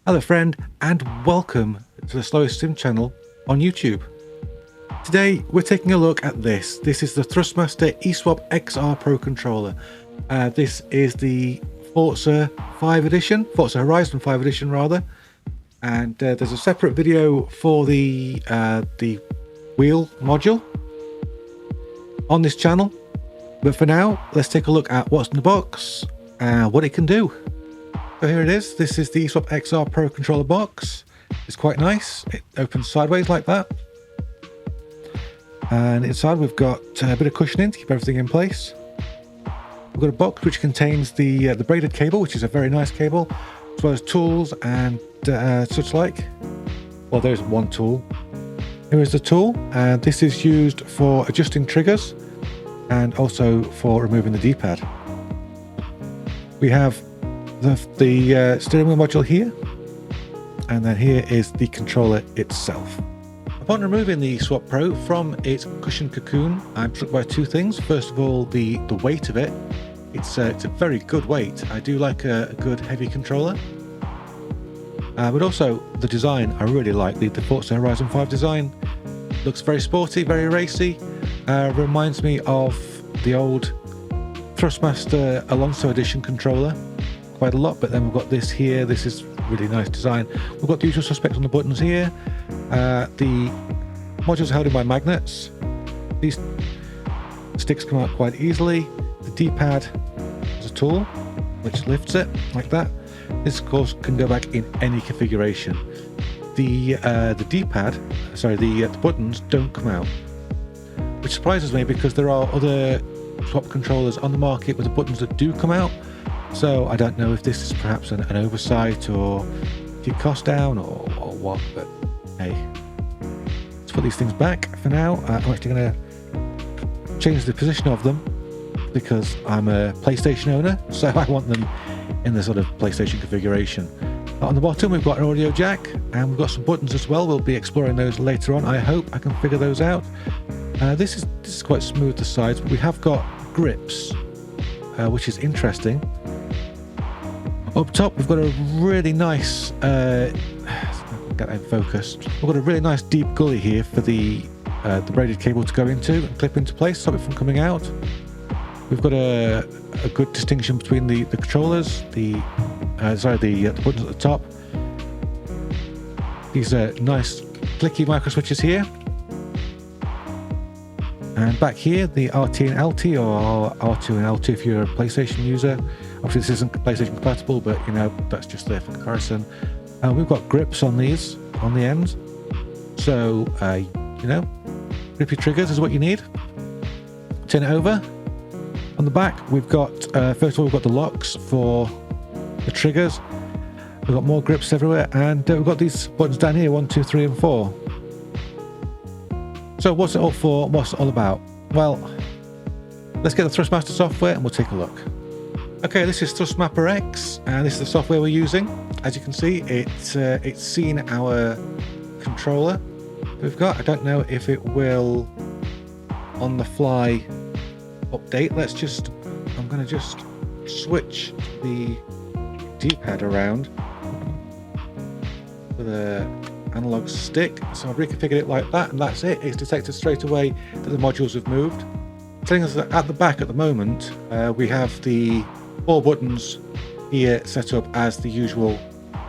Hello friend, and welcome to the Slowest Sim channel on YouTube. Today we're taking a look at this. This is the Thrustmaster eSwap XR Pro controller. This is the Forza 5 edition, Forza Horizon 5 edition rather. And there's a separate video for the wheel module on this channel. But for now, let's take a look at what's in the box and what it can do. So here it is. This is the eSwap XR Pro controller box. It's quite nice. It opens sideways like that. And inside we've got a bit of cushioning to keep everything in place. We've got a box which contains the braided cable, which is a very nice cable, as well as tools and such like. Well, there's one tool. Here is the tool, and this is used for adjusting triggers and also for removing the D-pad. We have the steering wheel module here, and then here is the controller itself. Upon removing the eSwap Pro from its cushion cocoon, I'm struck by two things. First of all, the weight of it. It's a very good weight. I do like a good heavy controller. But also the design I really like. The Forza Horizon 5 design looks very sporty, very racy. Reminds me of the old Thrustmaster Alonso Edition controller quite a lot, but then we've got this here. This is really nice design. We've got the usual suspects on the buttons here. The modules are held in by magnets. These sticks come out quite easily. The D-pad is a tool which lifts it like that. This of course can go back in any configuration. The D-pad, sorry, the buttons don't come out, which surprises me because there are other swap controllers on the market with the buttons that do come out. So I don't know if this is perhaps an oversight or keep costs down or what, but hey, let's put these things back for now. I'm actually going to change the position of them because I'm a PlayStation owner, so I want them in the sort of PlayStation configuration. On the bottom we've got an audio jack, and we've got some buttons as well. We'll be exploring those later on. I hope I can figure those out. This is quite smooth, the sides, but we have got grips, which is interesting. Up top we've got a really nice get that focused. We've got a really nice deep gully here for the braided cable to go into and clip into place, stop it from coming out. We've got a good distinction between the controllers, the buttons at the top. These are nice clicky micro switches here. And back here, the RT and LT, or R2 and L2 if you're a PlayStation user. Obviously this isn't PlayStation compatible, but you know, that's just there for comparison. We've got grips on these, on the ends. So, you know, grippy triggers is what you need. Turn it over. On the back, we've got, first of all, we've got the locks for the triggers. We've got more grips everywhere, and we've got these buttons down here, 1, 2, 3, and 4. So what's it all for? What's it all about? Well, let's get the Thrustmaster software and we'll take a look. Okay, this is Thrustmapper X, and this is the software we're using. As you can see, it's seen our controller we've got. I don't know if it will on the fly update. I'm going to just switch the D-pad around with a analog stick. So I've reconfigured it like that, and that's it. It's detected straight away that the modules have moved, telling us that at the back at the moment we have the 4 buttons here set up as the usual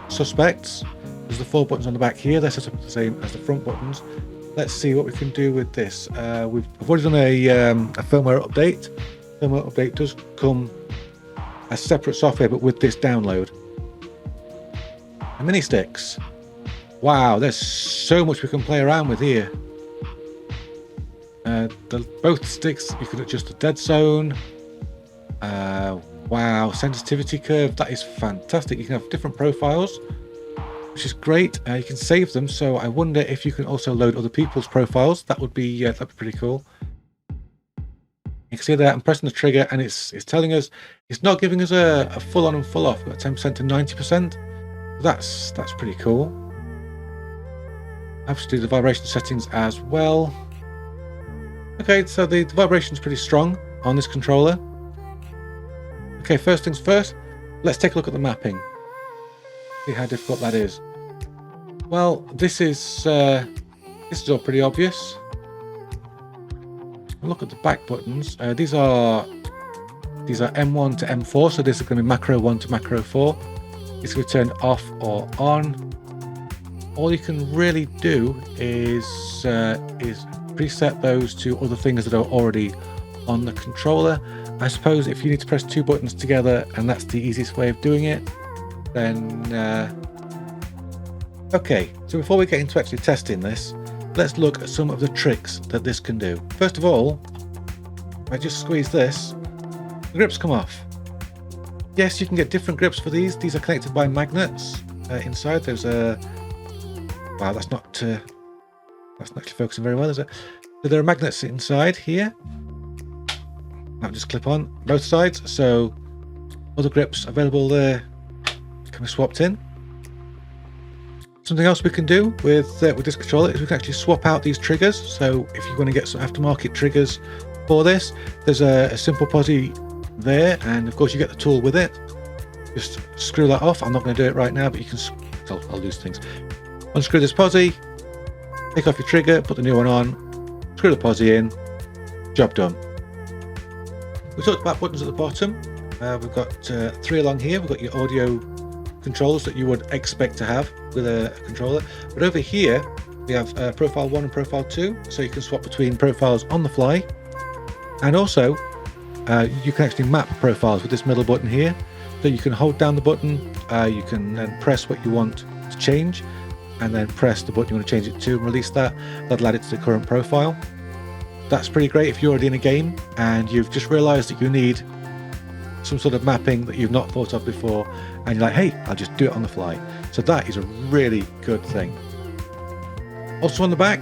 suspects. There's the 4 buttons on the back here. They're set up the same as the front buttons. Let's see what we can do with this. I've already done a firmware update. Firmware update does come as separate software, but with this download. The mini sticks. Wow, there's so much we can play around with here. Both sticks, you can adjust the dead zone. Wow, sensitivity curve, that is fantastic. You can have different profiles, which is great. You can save them, so I wonder if you can also load other people's profiles. That would be that'd be pretty cool. You can see that I'm pressing the trigger, and it's telling us, it's not giving us a full on and full off. We've got 10% to 90%. That's pretty cool. Obviously the vibration settings as well. Okay, so the vibration is pretty strong on this controller. Okay, first things first, let's take a look at the mapping. See how difficult that is. Well, this is all pretty obvious. Look at the back buttons. These are M1 to M4, so this is going to be macro 1 to macro 4. It's going to turn off or on. All you can really do is preset those to other things that are already on the controller. I suppose if you need to press 2 buttons together and that's the easiest way of doing it, then okay. So before we get into actually testing this, let's look at some of the tricks that this can do. First of all, if I just squeeze this, the grips come off. Yes, you can get different grips for these. These are connected by magnets inside. There's a wow, that's not actually focusing very well, is it? So there are magnets inside here. I'll just clip on both sides, so other grips available there can be swapped in. Something else we can do with this controller is we can actually swap out these triggers. So if you want to get some aftermarket triggers for this, there's a simple posi there, and of course you get the tool with it. Just screw that off. I'm not going to do it right now, but you can. I'll lose things. Unscrew this posi, take off your trigger, put the new one on, screw the posi in, job done. We talked about buttons at the bottom. We've got 3 along here. We've got your audio controls that you would expect to have with a controller. But over here, we have profile 1 and profile 2. So you can swap between profiles on the fly. And also, you can actually map profiles with this middle button here. So you can hold down the button. You can then press what you want to change. And then press the button you want to change it to and release that. That'll add it to the current profile. That's pretty great if you're already in a game and you've just realized that you need some sort of mapping that you've not thought of before, and you're like, hey, I'll just do it on the fly. So that is a really good thing. Also on the back,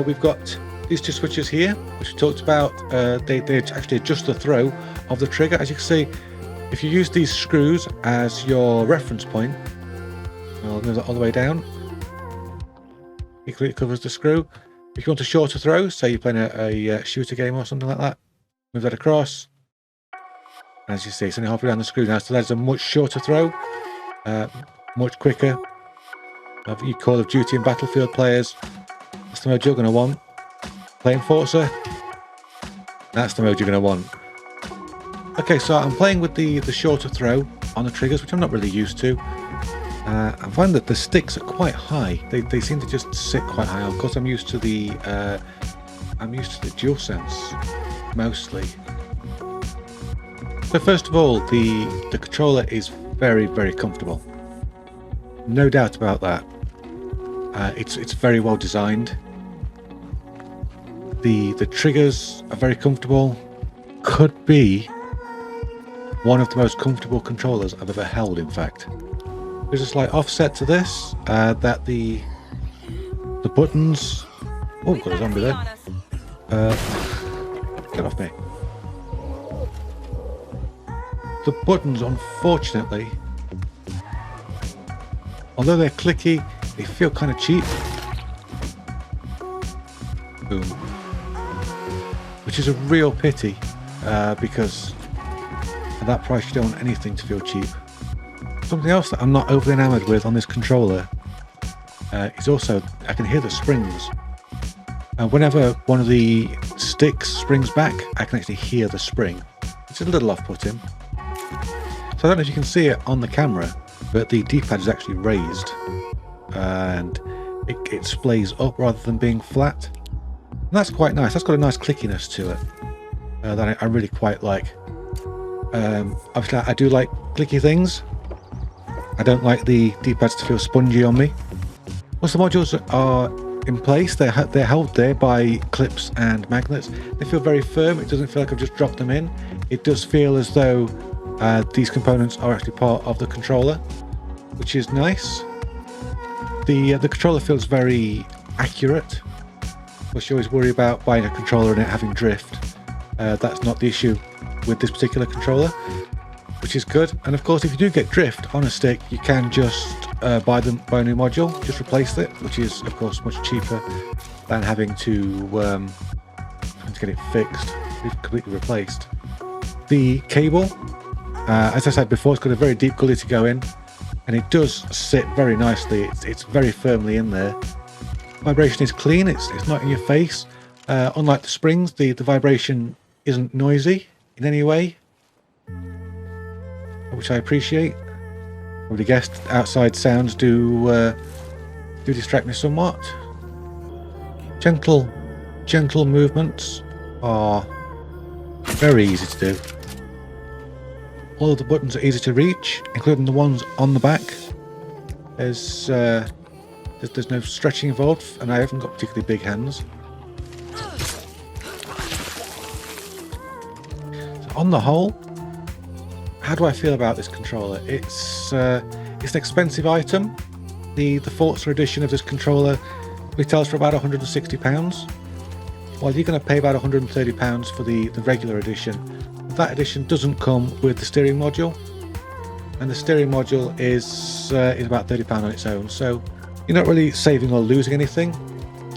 we've got these 2 switches here, which we talked about. They actually adjust the throw of the trigger. As you can see, if you use these screws as your reference point, I'll move that all the way down. Equally, it covers the screw. If you want a shorter throw, say you're playing a shooter game or something like that, move that across. As you see, it's only halfway down the screw now, so that's a much shorter throw, much quicker. You Call of Duty and Battlefield players, that's the mode you're going to want. Playing Forza, that's the mode you're going to want. Okay, so I'm playing with the shorter throw on the triggers, which I'm not really used to. I find that the sticks are quite high. They seem to just sit quite high. Of course, I'm used to the DualSense mostly. So first of all, the controller is very, very comfortable. No doubt about that. It's very well designed. The triggers are very comfortable. Could be one of the most comfortable controllers I've ever held, in fact. There's a slight offset to this, that the buttons... Oh, got a zombie there. Get off me. The buttons, unfortunately, although they're clicky, they feel kind of cheap. Boom. Which is a real pity, because at that price you don't want anything to feel cheap. Something else that I'm not overly enamored with on this controller is also I can hear the springs. Whenever one of the sticks springs back, I can actually hear the spring. It's a little off-putting. So I don't know if you can see it on the camera, but the D-pad is actually raised and it splays up rather than being flat. And that's quite nice. That's got a nice clickiness to it that I really quite like. Obviously, I do like clicky things. I don't like the D-pads to feel spongy on me. Once the modules are in place, they're held there by clips and magnets. They feel very firm. It doesn't feel like I've just dropped them in. It does feel as though these components are actually part of the controller, which is nice. The controller feels very accurate. Of course, you always worry about buying a controller and it having drift. That's not the issue with this particular controller, which is good. And of course, if you do get drift on a stick, you can just buy a new module, just replace it, which is of course much cheaper than having to get it fixed, completely replaced. The cable, as I said before, it's got a very deep gully to go in. and it does sit very nicely. It's very firmly in there. Vibration is clean. It's not in your face. Unlike the springs, the vibration isn't noisy in any way, which I appreciate. Probably guessed outside sounds do distract me somewhat. Gentle movements are very easy to do. All of the buttons are easy to reach, including the ones on the back. There's no stretching involved, and I haven't got particularly big hands. So on the whole, how do I feel about this controller? It's an expensive item. The Forza edition of this controller retails for about £160. While you're going to pay about £130 for the regular edition. That edition doesn't come with the steering module, and the steering module is about £30 on its own. So you're not really saving or losing anything.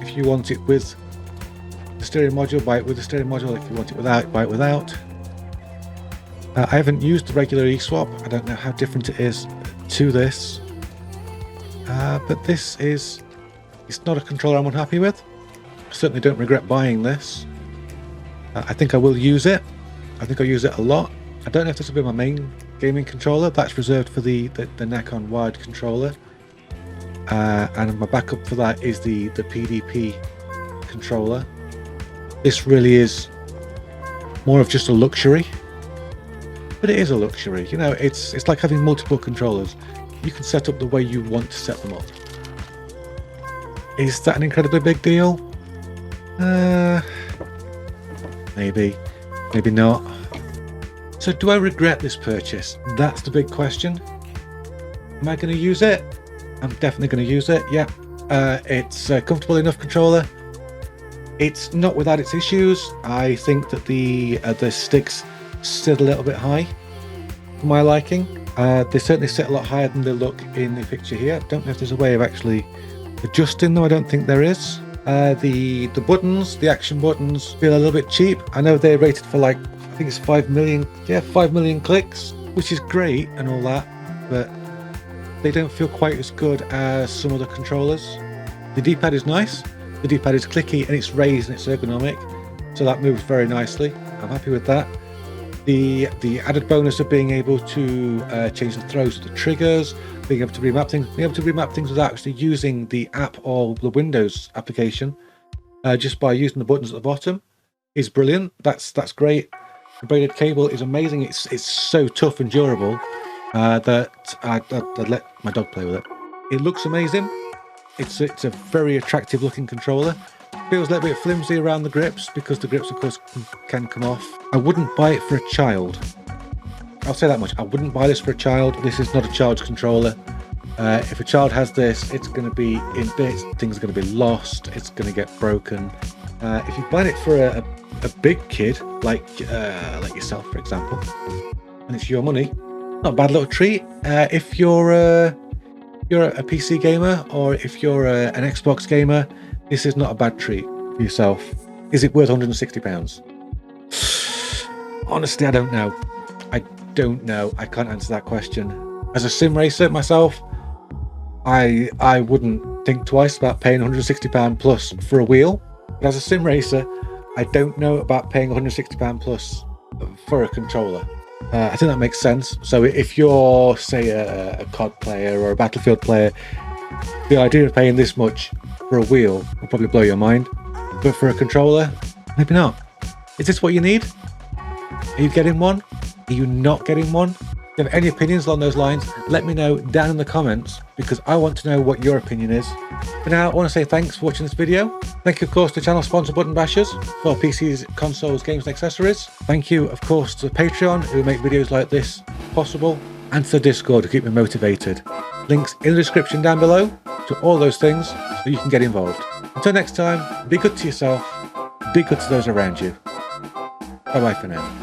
If you want it with the steering module, buy it with the steering module. If you want it without, buy it without. I haven't used the regular eSwap. I don't know how different it is to this, but it's not a controller I'm unhappy with. I certainly don't regret buying this. I think I will use it. I think I'll use it a lot. I don't know if this will be my main gaming controller. That's reserved for the Nikon wired controller. And my backup for that is the PDP controller. This really is more of just a luxury. But it is a luxury. You know, it's like having multiple controllers. You can set up the way you want to set them up. Is that an incredibly big deal? Maybe not. So do I regret this purchase? That's the big question. Am I going to use it? I'm definitely going to use it. Yeah. It's a comfortable enough controller. It's not without its issues. I think that the sticks sit a little bit high for my liking. They certainly sit a lot higher than they look in the picture here. I don't know if there's a way of actually adjusting them. I don't think there is. The buttons, the action buttons, feel a little bit cheap. I know they're rated for like, I think it's 5 million. Yeah, 5 million clicks, which is great and all that, but they don't feel quite as good as some other controllers. The D-pad is nice. The D-pad is clicky and it's raised and it's ergonomic, so that moves very nicely. I'm happy with that. The added bonus of being able to change the throws of the triggers, being able to remap things without actually using the app or the Windows application, just by using the buttons at the bottom, is brilliant. That's great. The braided cable is amazing. It's so tough and durable that I'd let my dog play with it. It looks amazing. It's a very attractive looking controller. Feels a little bit flimsy around the grips because the grips of course can come off. I wouldn't buy it for a child. I'll say that much. I wouldn't buy this for a child. This is not a child's controller. If a child has this, it's going to be in bits. Things are going to be lost. It's going to get broken. If you buy it for a big kid like yourself, for example, and it's your money, not a bad little treat. If you're a PC gamer or if you're an Xbox gamer, this is not a bad treat for yourself. Is it worth £160? Honestly, I don't know. I can't answer that question. As a sim racer myself, I wouldn't think twice about paying £160 plus for a wheel. But as a sim racer, I don't know about paying £160 plus for a controller. I think that makes sense. So if you're, say, a COD player or a Battlefield player, the idea of paying this much for a wheel will probably blow your mind. But for a controller, maybe not. Is this what you need? Are you getting one? Are you not getting one? If you have any opinions along those lines, let me know down in the comments, because I want to know what your opinion is. For now, I want to say thanks for watching this video. Thank you, of course, to channel sponsor Button Bashers for PCs, consoles, games and accessories. Thank you, of course, to Patreon, who make videos like this possible, and to the Discord, who keep me motivated. Links in the description down below to all those things so you can get involved. Until next time, be good to yourself, be good to those around you. Bye bye for now.